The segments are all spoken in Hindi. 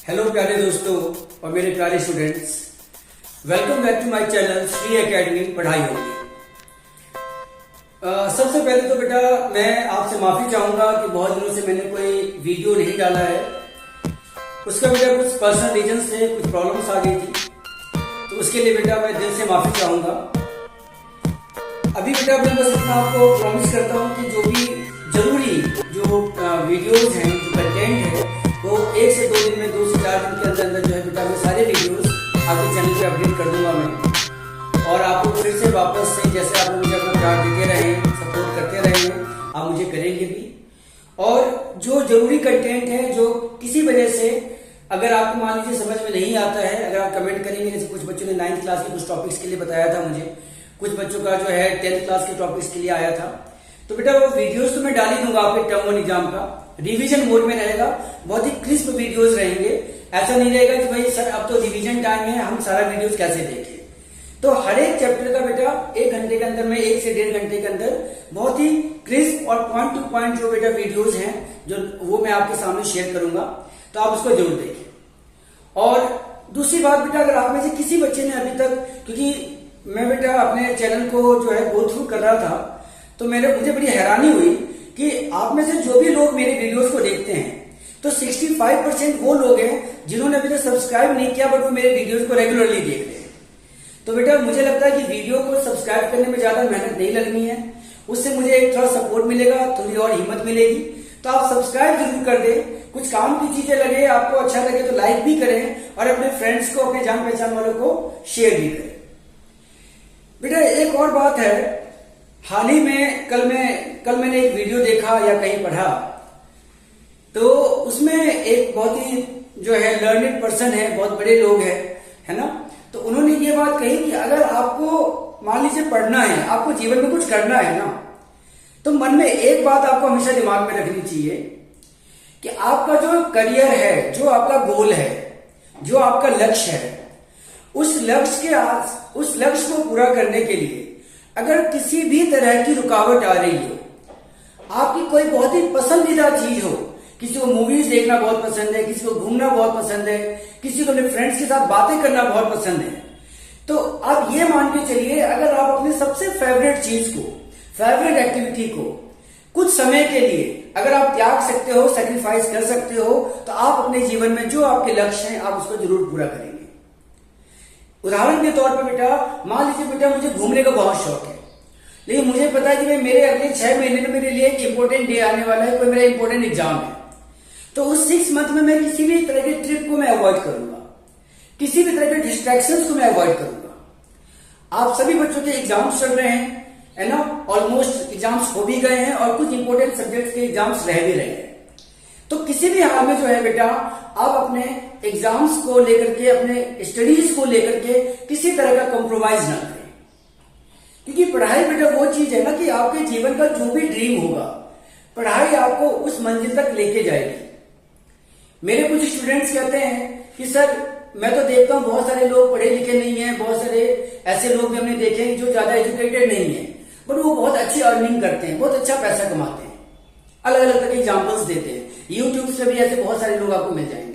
हेलो प्यारे दोस्तों और मेरे प्यारे students, welcome back to my channel Shri academy पढ़ाई होगी। सबसे पहले तो बेटा मैं आपसे माफी चाहूंगा कि बहुत दिनों से मैंने कोई वीडियो नहीं डाला है। उसका बेटा कुछ पर्सनल रीजन थे, कुछ प्रॉब्लम्स आ गई थी, तो उसके लिए बेटा मैं दिल से माफी चाहूंगा। अभी बेटा मैं बस इतना आपको प्रॉमिस करता हूँ कि जो भी जरूरी जो वीडियोज हैं, जो कंटेंट है, वो 1 से 2 दिन में, 2 से 4 दिन के अंदर अंदर जो है बेटा मैं सारे वीडियोस आपके चैनल पे अपडेट कर दूंगा मैं। और आपको फिर से वापस से जैसे आप लोग मुझे अपना प्यार देते रहे, सपोर्ट करते रहे, आप मुझे करेंगे भी। और जो जरूरी कंटेंट है, जो किसी वजह से अगर आपको मान लीजिए समझ में नहीं आता है, अगर आप कमेंट करेंगे, जैसे कुछ बच्चों ने 9th क्लास के कुछ टॉपिक्स के लिए बताया था मुझे, कुछ बच्चों का जो है 10th क्लास के टॉपिक्स के लिए आया था, तो बेटा वो वीडियोस तो मैं डाल ही दूंगा आपके टर्म 1 एग्जाम का। रिवीजन मोड में रहेगा, बहुत ही क्रिस्प वीडियोस रहेंगे। ऐसा नहीं रहेगा कि भाई सर अब तो रिवीजन टाइम है, हम सारा वीडियोस कैसे देखें। तो हर एक चैप्टर का बेटा 1 घंटे के अंदर में, 1 से 1.5 घंटे के अंदर बहुत ही क्रिस्प और पॉइंट टू पॉइंट जो बेटा वीडियोस हैं, जो वो मैं आपके सामने शेयर करूंगा, तो आप उसको जरूर देखें। और दूसरी बात बेटा, अगर आप में से किसी बच्चे ने अभी तक, क्योंकि मैं बेटा अपने चैनल को जो है गो थ्रू कर रहा था, तो मुझे बड़ी हैरानी हुई कि आप में से जो भी लोग मेरे वीडियोस को देखते हैं, तो 65% वो लोग हैं जिन्होंने अभी तक सब्सक्राइब नहीं किया, बट वो मेरे वीडियोस को रेगुलरली देख रहे हैं। तो बेटा मुझे लगता है कि वीडियो को सब्सक्राइब करने में ज्यादा मेहनत नहीं लगनी है, उससे मुझे एक थोड़ा सपोर्ट मिलेगा, थोड़ी और हिम्मत मिलेगी। तो आप सब्सक्राइब जरूर कर दें। कुछ काम की चीजें लगे, आपको अच्छा लगे तो लाइक भी करें और अपने फ्रेंड्स को, अपने जान पहचान वालों को शेयर भी करें। बेटा एक और बात है, हाल ही में कल मैंने एक वीडियो देखा या कहीं पढ़ा, तो उसमें एक बहुत ही जो है लर्नेड पर्सन है, बहुत बड़े लोग हैं, है ना, तो उन्होंने ये बात कही कि अगर आपको मान लीजिए पढ़ना है, आपको जीवन में कुछ करना है ना, तो मन में एक बात आपको हमेशा दिमाग में रखनी चाहिए कि आपका जो करियर है, जो आपका गोल है, जो आपका लक्ष्य है, उस लक्ष्य को पूरा करने के लिए अगर किसी भी तरह की रुकावट आ रही हो, आपकी कोई बहुत ही पसंदीदा चीज हो, किसी को मूवीज देखना बहुत पसंद है, किसी को घूमना बहुत पसंद है, किसी को अपने फ्रेंड्स के साथ बातें करना बहुत पसंद है, तो आप ये मान के चलिए, अगर आप अपने सबसे फेवरेट चीज को, फेवरेट एक्टिविटी को कुछ समय के लिए अगर आप त्याग सकते हो, सेक्रीफाइस कर सकते हो, तो आप अपने जीवन में जो आपके लक्ष्य हैं, आप उसको जरूर पूरा करेंगे। उदाहरण के तौर पर बेटा, मान लीजिए बेटा मुझे घूमने का बहुत शौक है, लेकिन मुझे पता है कि भाई मेरे अगले 6 महीने में मेरे लिए एक इंपॉर्टेंट डे आने वाला है, कोई मेरा इंपॉर्टेंट एग्जाम है, तो उस 6 मंथ में मैं किसी भी तरह के ट्रिप को मैं अवॉइड करूंगा, किसी भी तरह के डिस्ट्रैक्शंस को मैं अवॉइड करूंगा। आप सभी बच्चों के एग्जाम्स चल रहे हैं, है ना, ऑलमोस्ट एग्जाम्स हो भी गए हैं और कुछ इंपॉर्टेंट सब्जेक्ट्स के एग्जाम्स रह भी रहे हैं। तो किसी भी हाल में जो है बेटा, आप अपने एग्जाम्स को लेकर के, अपने स्टडीज को लेकर के किसी तरह का कॉम्प्रोमाइज ना करें, क्योंकि पढ़ाई बेटा वो चीज है ना कि आपके जीवन का जो भी ड्रीम होगा, पढ़ाई आपको उस मंजिल तक लेके जाएगी। मेरे कुछ स्टूडेंट्स कहते हैं कि सर मैं तो देखता हूं बहुत सारे लोग पढ़े लिखे नहीं है, बहुत सारे ऐसे लोग भी हमने देखे हैं जो ज्यादा एजुकेटेड नहीं है, बट वो बहुत अच्छी अर्निंग करते हैं, बहुत अच्छा पैसा कमाते हैं। अलग अलग तरह के एग्जाम्पल्स देते हैं, यूट्यूब से भी ऐसे बहुत सारे लोग आपको मिल जाएंगे।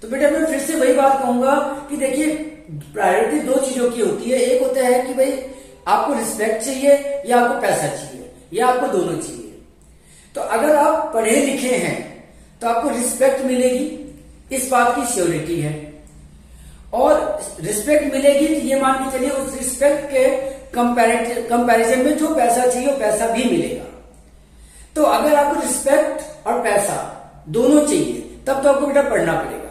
तो बेटा मैं फिर से वही बात कहूंगा कि देखिए, प्रायोरिटी 2 चीजों की होती है। एक होता है कि भाई आपको रिस्पेक्ट चाहिए या आपको पैसा चाहिए, या आपको दोनों चाहिए। तो अगर आप पढ़े लिखे हैं तो आपको रिस्पेक्ट मिलेगी, इस बात की श्योरिटी है। और रिस्पेक्ट मिलेगी तो ये मान के चलिए उस रिस्पेक्ट के कंपैरिजन में जो पैसा चाहिए वो पैसा भी मिलेगा। तो अगर आपको रिस्पेक्ट और पैसा दोनों चाहिए, तब तो आपको बेटा पढ़ना पड़ेगा।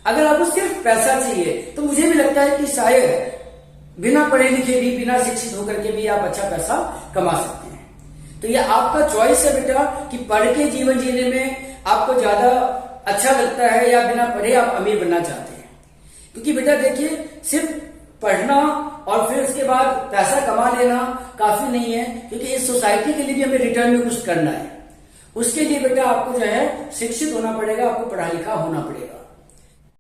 अगर आपको सिर्फ पैसा चाहिए, तो मुझे भी लगता है कि शायद बिना पढ़े लिखे भी, बिना शिक्षित होकर के भी आप अच्छा पैसा कमा सकते हैं। तो ये आपका चॉइस है बेटा कि पढ़ के जीवन जीने में आपको ज्यादा अच्छा लगता है या बिना पढ़े आप अमीर बनना चाहते हैं। क्योंकि बेटा देखिए, सिर्फ पढ़ना और फिर उसके बाद पैसा कमा लेना काफी नहीं है, क्योंकि इस सोसाइटी के लिए भी हमें रिटर्न में कुछ करना है। उसके लिए बेटा आपको जो है शिक्षित होना पड़ेगा, आपको पढ़ा लिखा होना पड़ेगा।